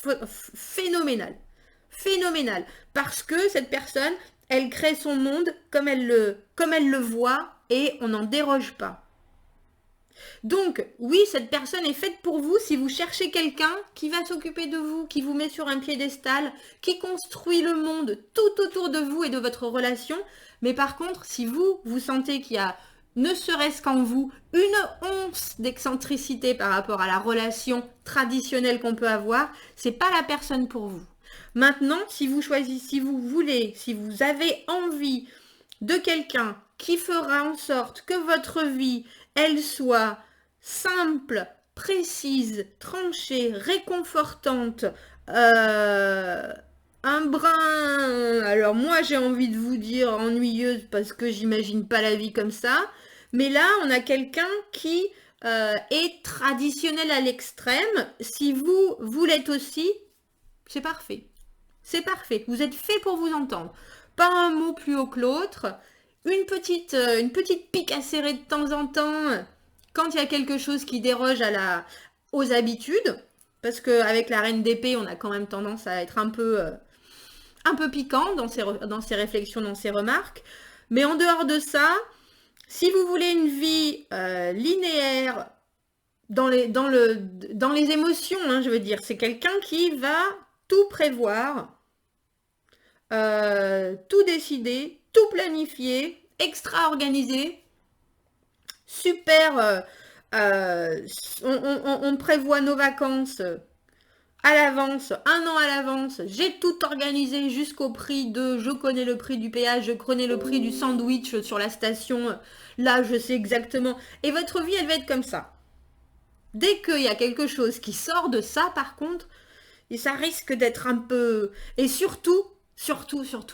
phénoménales, parce que cette personne, elle crée son monde comme elle le voit, et on n'en déroge pas. Donc, oui, cette personne est faite pour vous si vous cherchez quelqu'un qui va s'occuper de vous, qui vous met sur un piédestal, qui construit le monde tout autour de vous et de votre relation. Mais par contre, si vous sentez qu'il y a ne serait-ce qu'en vous, une once d'excentricité par rapport à la relation traditionnelle qu'on peut avoir, c'est pas la personne pour vous. Maintenant, si vous choisissez, si vous voulez, si vous avez envie de quelqu'un qui fera en sorte que votre vie, elle soit simple, précise, tranchée, réconfortante, un brin, alors moi j'ai envie de vous dire ennuyeuse parce que j'imagine pas la vie comme ça, mais là on a quelqu'un qui est traditionnel à l'extrême. Si vous l'êtes aussi, c'est parfait. C'est parfait, vous êtes fait pour vous entendre. Pas un mot plus haut que l'autre, une petite pique à serrer de temps en temps quand il y a quelque chose qui déroge aux habitudes, parce qu'avec la reine d'épée, on a quand même tendance à être un peu piquant dans ses réflexions, dans ses remarques. Mais en dehors de ça, si vous voulez une vie linéaire dans les émotions, hein, je veux dire, c'est quelqu'un qui va tout prévoir, tout décider, tout planifier, extra organisé, super. On prévoit nos vacances à l'avance, un an à l'avance. J'ai tout organisé jusqu'au prix de, je connais le prix du péage, je connais le prix du sandwich sur la station. Là, je sais exactement. Et votre vie, elle va être comme ça. Dès qu'il y a quelque chose qui sort de ça, par contre, et ça risque d'être un peu... Et surtout,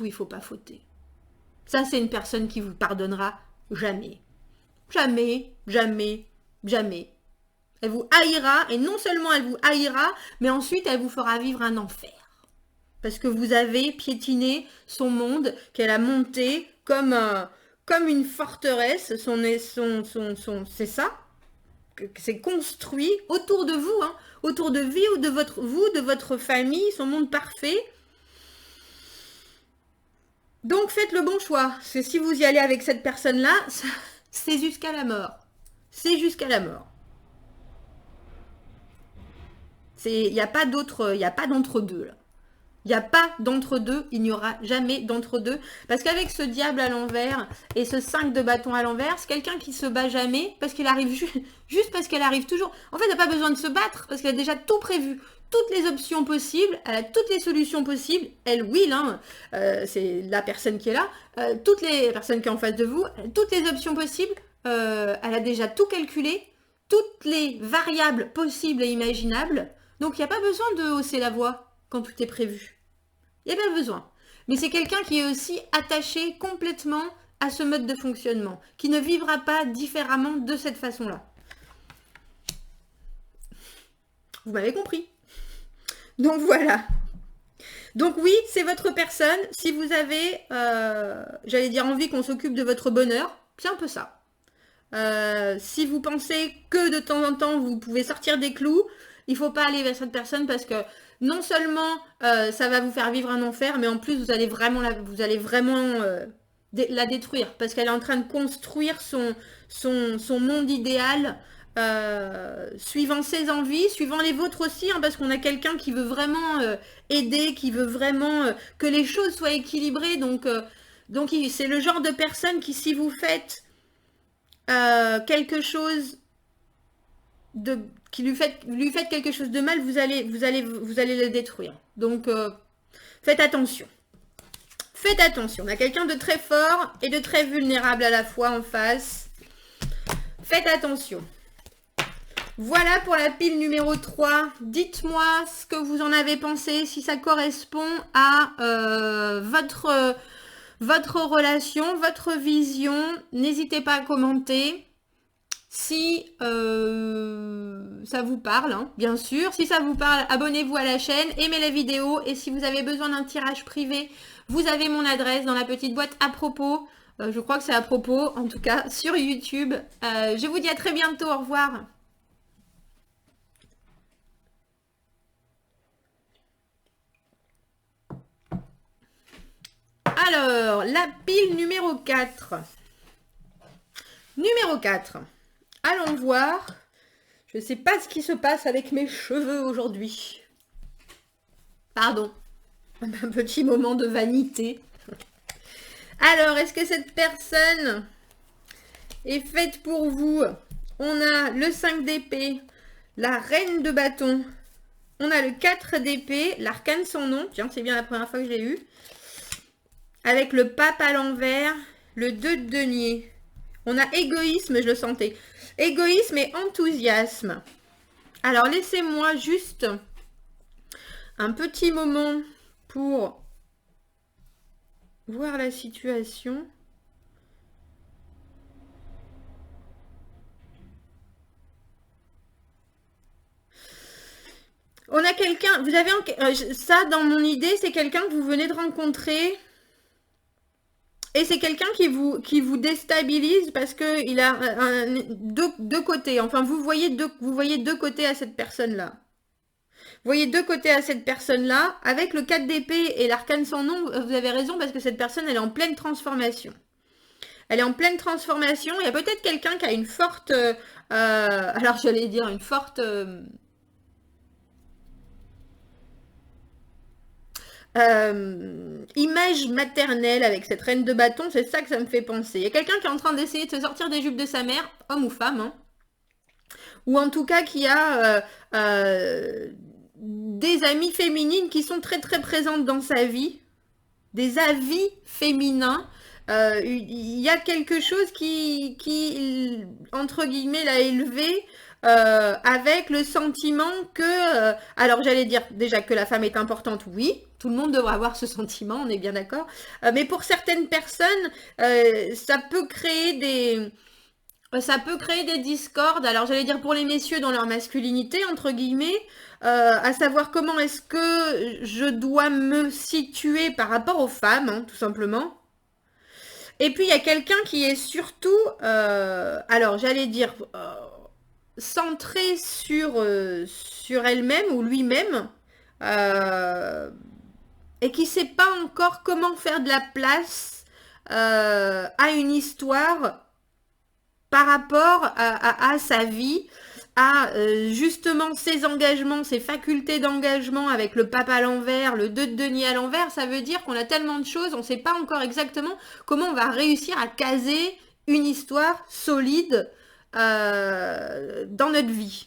il faut pas fauter. Ça, c'est une personne qui vous pardonnera jamais. Jamais, jamais, jamais. Elle vous haïra, et non seulement elle vous haïra, mais ensuite elle vous fera vivre un enfer. Parce que vous avez piétiné son monde, qu'elle a monté comme une forteresse, c'est ça, c'est construit autour de vous, hein, autour de vous, de votre famille, son monde parfait. Donc faites le bon choix. Parce que si vous y allez avec cette personne-là, c'est jusqu'à la mort. C'est jusqu'à la mort. Il n'y a pas d'entre-deux là. Il n'y a pas d'entre-deux, il n'y aura jamais d'entre-deux. Parce qu'avec ce diable à l'envers et ce 5 de bâton à l'envers, c'est quelqu'un qui se bat jamais parce qu'il arrive juste parce qu'elle arrive toujours. En fait, elle n'a pas besoin de se battre parce qu'elle a déjà tout prévu. Toutes les options possibles, elle a toutes les solutions possibles. Elle, Will, hein, c'est la personne qui est là, toutes les personnes qui sont en face de vous, toutes les options possibles, elle a déjà tout calculé, toutes les variables possibles et imaginables. Donc, il n'y a pas besoin de hausser la voix quand tout est prévu. Il n'y a pas besoin. Mais c'est quelqu'un qui est aussi attaché complètement à ce mode de fonctionnement, qui ne vivra pas différemment de cette façon-là. Vous m'avez compris. Donc voilà. Donc oui, c'est votre personne. Si vous avez, j'allais dire, envie qu'on s'occupe de votre bonheur, c'est un peu ça. Si vous pensez que de temps en temps, vous pouvez sortir des clous, il ne faut pas aller vers cette personne parce que non seulement ça va vous faire vivre un enfer, mais en plus vous allez vraiment la détruire parce qu'elle est en train de construire son monde idéal suivant ses envies, suivant les vôtres aussi, hein, parce qu'on a quelqu'un qui veut vraiment aider, qui veut vraiment que les choses soient équilibrées. Donc c'est le genre de personne qui, si vous faites quelque chose qui lui faites quelque chose de mal, vous allez le détruire. Donc faites attention. Faites attention. On a quelqu'un de très fort et de très vulnérable à la fois en face. Faites attention. Voilà pour la pile numéro 3. Dites-moi ce que vous en avez pensé, si ça correspond à votre relation, votre vision. N'hésitez pas à commenter. Si ça vous parle, hein, bien sûr. Si ça vous parle, abonnez-vous à la chaîne, aimez la vidéo. Et si vous avez besoin d'un tirage privé, vous avez mon adresse dans la petite boîte à propos. Je crois que c'est à propos, en tout cas, sur YouTube. Je vous dis à très bientôt. Au revoir. Alors, la pile numéro 4. Numéro 4. Allons voir. Je ne sais pas ce qui se passe avec mes cheveux aujourd'hui. Pardon. Un petit moment de vanité. Alors, est-ce que cette personne est faite pour vous. On a le 5 d'épée, la reine de bâton. On a le 4 d'épée, l'arcane sans nom. Tiens, c'est bien la première fois que je l'ai eu. Avec le pape à l'envers, le 2 de denier. On a égoïsme, je le sentais. Égoïsme et enthousiasme. Alors, laissez-moi juste un petit moment pour voir la situation. On a quelqu'un, vous avez ça dans mon idée, c'est quelqu'un que vous venez de rencontrer et c'est quelqu'un qui vous déstabilise parce que il a deux côtés. Enfin, vous voyez deux côtés à cette personne-là. Vous voyez deux côtés à cette personne-là. Avec le 4 d'épée et l'arcane sans nom, vous avez raison parce que cette personne, elle est en pleine transformation. Elle est en pleine transformation. Il y a peut-être quelqu'un qui a une forte... alors, j'allais dire une forte... image maternelle avec cette reine de bâton, c'est ça que ça me fait penser. Il y a quelqu'un qui est en train d'essayer de se sortir des jupes de sa mère, homme ou femme, hein, ou en tout cas qui a des amies féminines qui sont très très présentes dans sa vie, des avis féminins. Il y a quelque chose qui entre guillemets, l'a élevé avec le sentiment que... alors j'allais dire déjà que la femme est importante, oui, tout le monde devrait avoir ce sentiment, on est bien d'accord. Mais pour certaines personnes, ça peut créer des... Ça peut créer des discordes, alors j'allais dire pour les messieurs dans leur masculinité, entre guillemets, à savoir comment est-ce que je dois me situer par rapport aux femmes, hein, tout simplement. Et puis il y a quelqu'un qui est surtout, alors j'allais dire, centrée sur elle-même ou lui-même, et qui ne sait pas encore comment faire de la place à une histoire par rapport à sa vie, à justement ses engagements, ses facultés d'engagement avec le pape à l'envers, le 2 de denier à l'envers. Ça veut dire qu'on a tellement de choses, on ne sait pas encore exactement comment on va réussir à caser une histoire solide dans notre vie.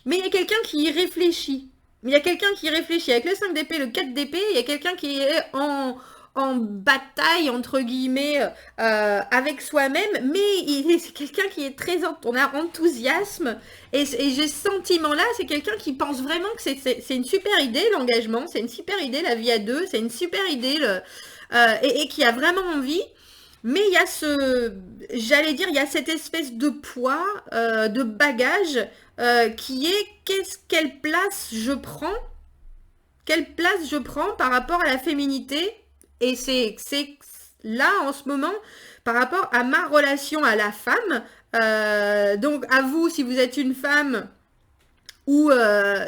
Mais il y a quelqu'un qui y réfléchit. Il y a quelqu'un qui réfléchit avec le 5 d'épée, le 4 d'épée, il y a quelqu'un qui est en bataille, entre guillemets, avec soi-même, mais c'est quelqu'un qui est très... On a enthousiasme, et j'ai ce sentiment-là, c'est quelqu'un qui pense vraiment que c'est une super idée, l'engagement, c'est une super idée, la vie à deux, c'est une super idée, et qui a vraiment envie. Mais il y a j'allais dire, il y a cette espèce de poids, de bagage, qui est quelle place je prends par rapport à la féminité. Et c'est là, en ce moment, par rapport à ma relation à la femme. Donc, à vous, si vous êtes une femme, ou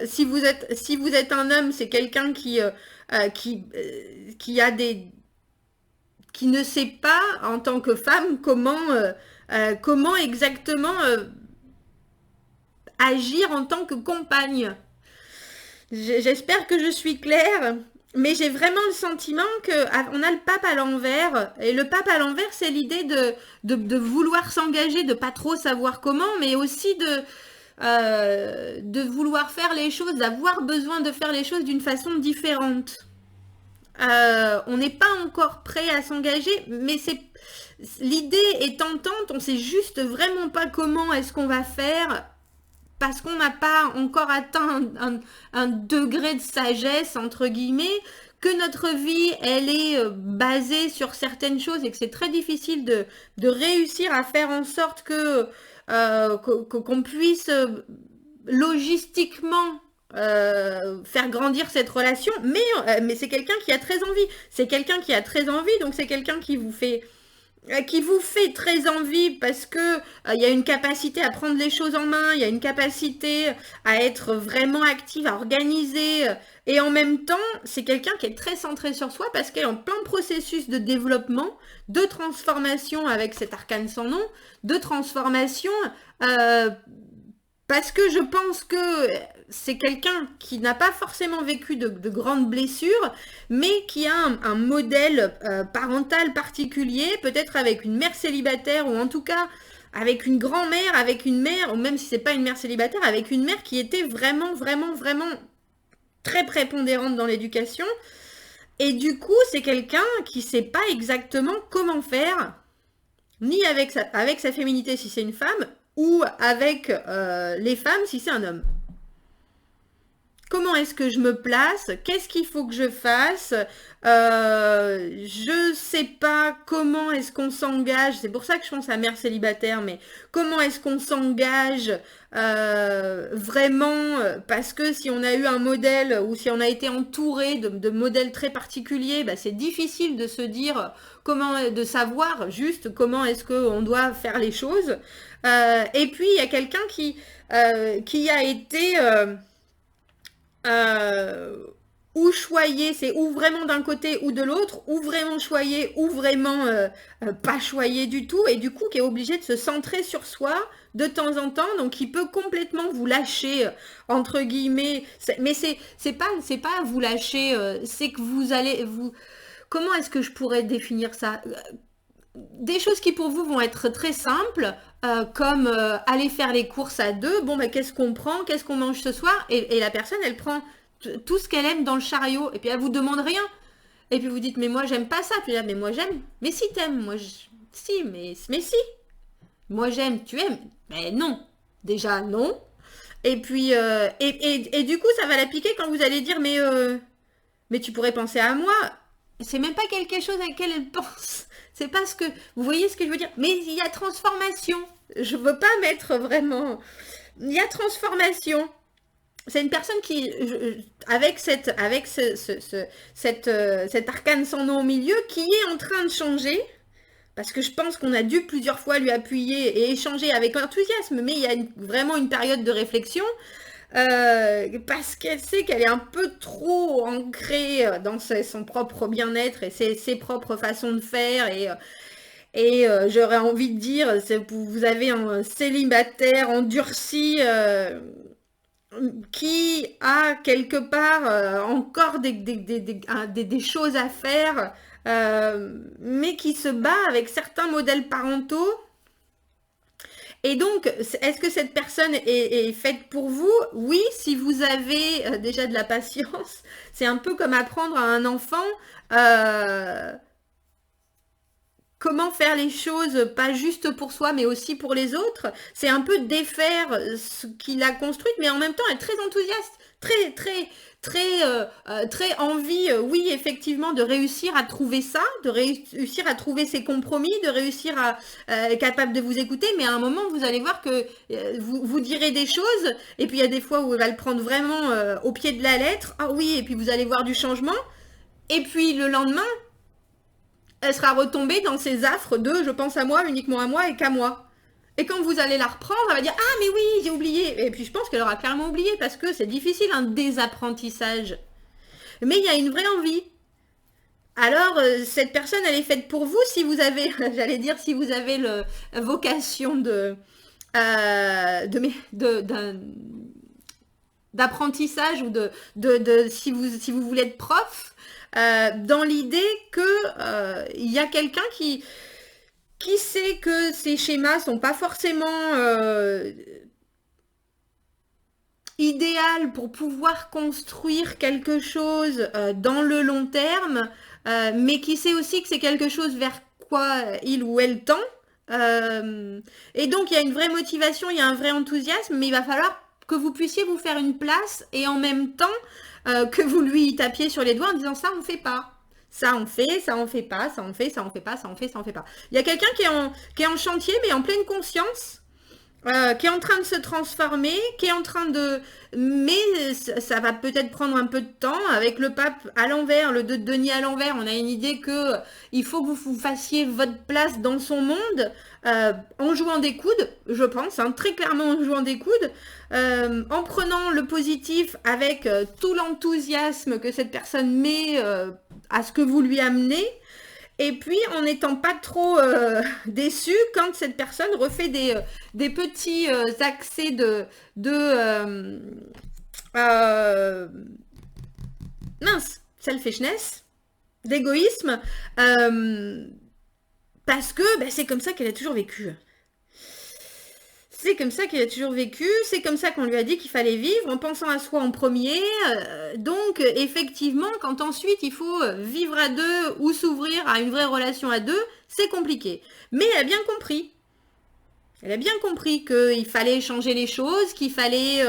si vous êtes un homme, c'est quelqu'un qui a des... qui ne sait pas, en tant que femme, comment exactement agir en tant que compagne. J'espère que je suis claire, mais j'ai vraiment le sentiment qu'on a le pape à l'envers. Et le pape à l'envers, c'est l'idée de vouloir s'engager, de pas trop savoir comment, mais aussi de vouloir faire les choses, d'avoir besoin de faire les choses d'une façon différente. On n'est pas encore prêt à s'engager, mais l'idée est tentante, on sait juste vraiment pas comment est-ce qu'on va faire, parce qu'on n'a pas encore atteint un degré de sagesse, entre guillemets, que notre vie, elle est basée sur certaines choses et que c'est très difficile de réussir à faire en sorte qu'on puisse logistiquement faire grandir cette relation, mais c'est quelqu'un qui a très envie. C'est quelqu'un qui a très envie, donc c'est quelqu'un qui vous fait très envie parce que il y a une capacité à prendre les choses en main, il y a une capacité à être vraiment active, à organiser, et en même temps, c'est quelqu'un qui est très centré sur soi parce qu'elle est en plein processus de développement, de transformation avec cet arcane sans nom, de transformation parce que je pense que c'est quelqu'un qui n'a pas forcément vécu de grandes blessures, mais qui a un modèle parental particulier, peut-être avec une mère célibataire, ou en tout cas avec une grand-mère, avec une mère, ou même si c'est pas une mère célibataire, avec une mère qui était vraiment, vraiment, vraiment très prépondérante dans l'éducation. Et du coup, c'est quelqu'un qui sait pas exactement comment faire, ni avec sa féminité si c'est une femme, ou avec les femmes si c'est un homme. Comment est-ce que je me place? Qu'est-ce qu'il faut que je fasse? Je sais pas comment est-ce qu'on s'engage. C'est pour ça que je pense à mère célibataire, mais comment est-ce qu'on s'engage vraiment? Parce que si on a eu un modèle ou si on a été entouré de modèles très particuliers, bah, c'est difficile de se dire comment, de savoir juste comment est-ce qu'on doit faire les choses. Et puis il y a quelqu'un qui a été ou choyer, c'est ou vraiment d'un côté ou de l'autre, ou vraiment choyer, ou vraiment pas choyer du tout, et du coup qui est obligé de se centrer sur soi de temps en temps, donc il peut complètement vous lâcher entre guillemets, mais c'est pas vous lâcher, c'est que vous allez vous, comment est-ce que je pourrais définir ça? Des choses qui pour vous vont être très simples, comme aller faire les courses à deux. Bon, ben, qu'est-ce qu'on prend? Qu'est-ce qu'on mange ce soir? Et la personne, elle prend tout ce qu'elle aime dans le chariot. Et puis, elle vous demande rien. Et puis, vous dites, mais moi, j'aime pas ça. Puis là, mais moi, j'aime. Mais si t'aimes, moi, si, mais si. Moi, j'aime, tu aimes. Mais non. Déjà, non. Et puis, et du coup, ça va la piquer quand vous allez dire, mais tu pourrais penser à moi. C'est même pas quelque chose à laquelle elle pense. C'est pas ce que... Vous voyez ce que je veux dire? Mais il y a transformation. Je veux pas mettre vraiment... Il y a transformation. C'est une personne qui, avec cet arcane sans nom au milieu, qui est en train de changer. Parce que je pense qu'on a dû plusieurs fois lui appuyer et échanger avec enthousiasme. Mais il y a vraiment une période de réflexion. Parce qu'elle sait qu'elle est un peu trop ancrée dans son propre bien-être et ses propres façons de faire. Et j'aurais envie de dire, vous avez un célibataire endurci qui a quelque part encore des choses à faire, mais qui se bat avec certains modèles parentaux. Et donc, est-ce que cette personne est faite pour vous? Oui, si vous avez déjà de la patience. C'est un peu comme apprendre à un enfant comment faire les choses, pas juste pour soi, mais aussi pour les autres. C'est un peu défaire ce qu'il a construit, mais en même temps être très enthousiaste, très envie, oui, effectivement, de réussir à trouver ça, de réussir à trouver ses compromis, de réussir à être capable de vous écouter, mais à un moment, vous allez voir que vous direz des choses, et puis il y a des fois où elle va le prendre vraiment au pied de la lettre, ah oui, et puis vous allez voir du changement, et puis le lendemain, elle sera retombée dans ces affres de je pense à moi, uniquement à moi et qu'à moi. Et quand vous allez la reprendre, elle va dire ah mais oui, j'ai oublié. Et puis je pense qu'elle aura clairement oublié parce que c'est difficile un désapprentissage. Mais il y a une vraie envie. Alors cette personne elle est faite pour vous si vous avez, j'allais dire si vous avez le vocation d'apprentissage ou si vous voulez être prof. Dans l'idée que il y a quelqu'un qui sait que ces schémas sont pas forcément idéal pour pouvoir construire quelque chose dans le long terme, mais qui sait aussi que c'est quelque chose vers quoi il ou elle tend. Et donc il y a une vraie motivation, il y a un vrai enthousiasme, mais il va falloir que vous puissiez vous faire une place et en même temps que vous lui tapiez sur les doigts en disant ça on fait pas. Ça on fait, ça on fait pas, ça on fait, ça on fait pas, ça on fait, ça on fait pas. Il y a quelqu'un qui est en chantier mais en pleine conscience, qui est en train de se transformer, qui est en train de... Mais ça va peut-être prendre un peu de temps. Avec le pape à l'envers, le 2 de denier à l'envers, on a une idée que il faut que vous fassiez votre place dans son monde en jouant des coudes, je pense, hein, très clairement en jouant des coudes, en prenant le positif avec tout l'enthousiasme que cette personne met à ce que vous lui amenez. Et puis, en n'étant pas trop déçu quand cette personne refait des petits accès mince, selfishness, d'égoïsme, parce que c'est comme ça qu'elle a toujours vécu. C'est comme ça qu'il a toujours vécu, c'est comme ça qu'on lui a dit qu'il fallait vivre, en pensant à soi en premier. Donc, effectivement, quand ensuite il faut vivre à deux ou s'ouvrir à une vraie relation à deux, c'est compliqué. Mais elle a bien compris. Elle a bien compris qu'il fallait changer les choses, qu'il fallait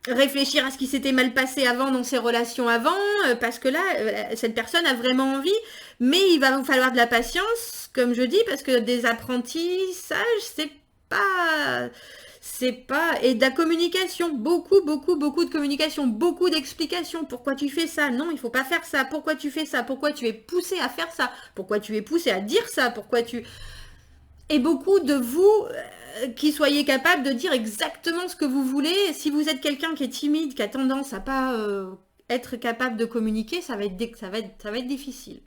réfléchir à ce qui s'était mal passé avant dans ses relations avant, parce que là, cette personne a vraiment envie, mais il va vous falloir de la patience, comme je dis, parce que des apprentissages, c'est pas, et de la communication, beaucoup de communication, beaucoup d'explications. Pourquoi tu fais ça? Non, il faut pas faire ça. Pourquoi tu fais ça? Pourquoi tu es poussé à faire ça? Pourquoi tu es poussé à dire ça? Pourquoi tu... Et beaucoup de vous qui soyez capable de dire exactement ce que vous voulez. Si vous êtes quelqu'un qui est timide, qui a tendance à pas être capable de communiquer, ça va être difficile.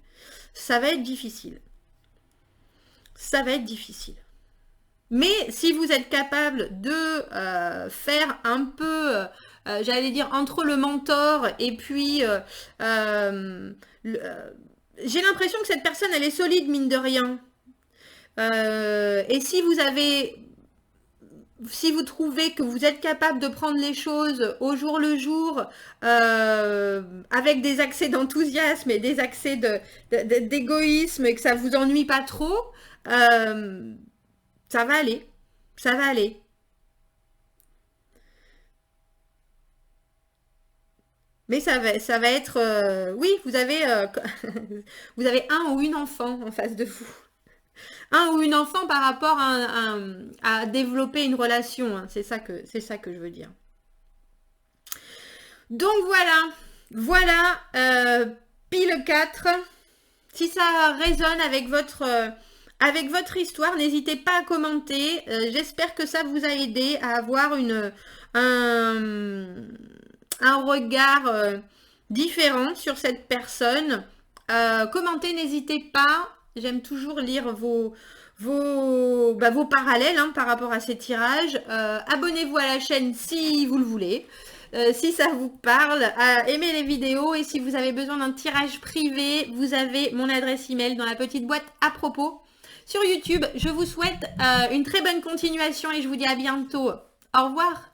Ça va être difficile. Ça va être difficile. Mais si vous êtes capable de faire un peu, j'allais dire, entre le mentor et puis... j'ai l'impression que cette personne, elle est solide, mine de rien. Et si vous trouvez que vous êtes capable de prendre les choses au jour le jour, avec des accès d'enthousiasme et des accès d'égoïsme et que ça vous ennuie pas trop, ça va aller. Ça va aller. Mais ça va être... oui, vous avez, vous avez un ou une enfant en face de vous. Un ou une enfant par rapport à développer une relation. Hein. C'est ça que je veux dire. Donc voilà, pile 4. Si ça résonne avec votre histoire, n'hésitez pas à commenter. J'espère que ça vous a aidé à avoir un regard différent sur cette personne. Commentez, n'hésitez pas. J'aime toujours lire vos parallèles hein, par rapport à ces tirages. Abonnez-vous à la chaîne si vous le voulez. Si ça vous parle, aimez les vidéos et si vous avez besoin d'un tirage privé, vous avez mon adresse email dans la petite boîte à propos. Sur YouTube, je vous souhaite une très bonne continuation et je vous dis à bientôt. Au revoir.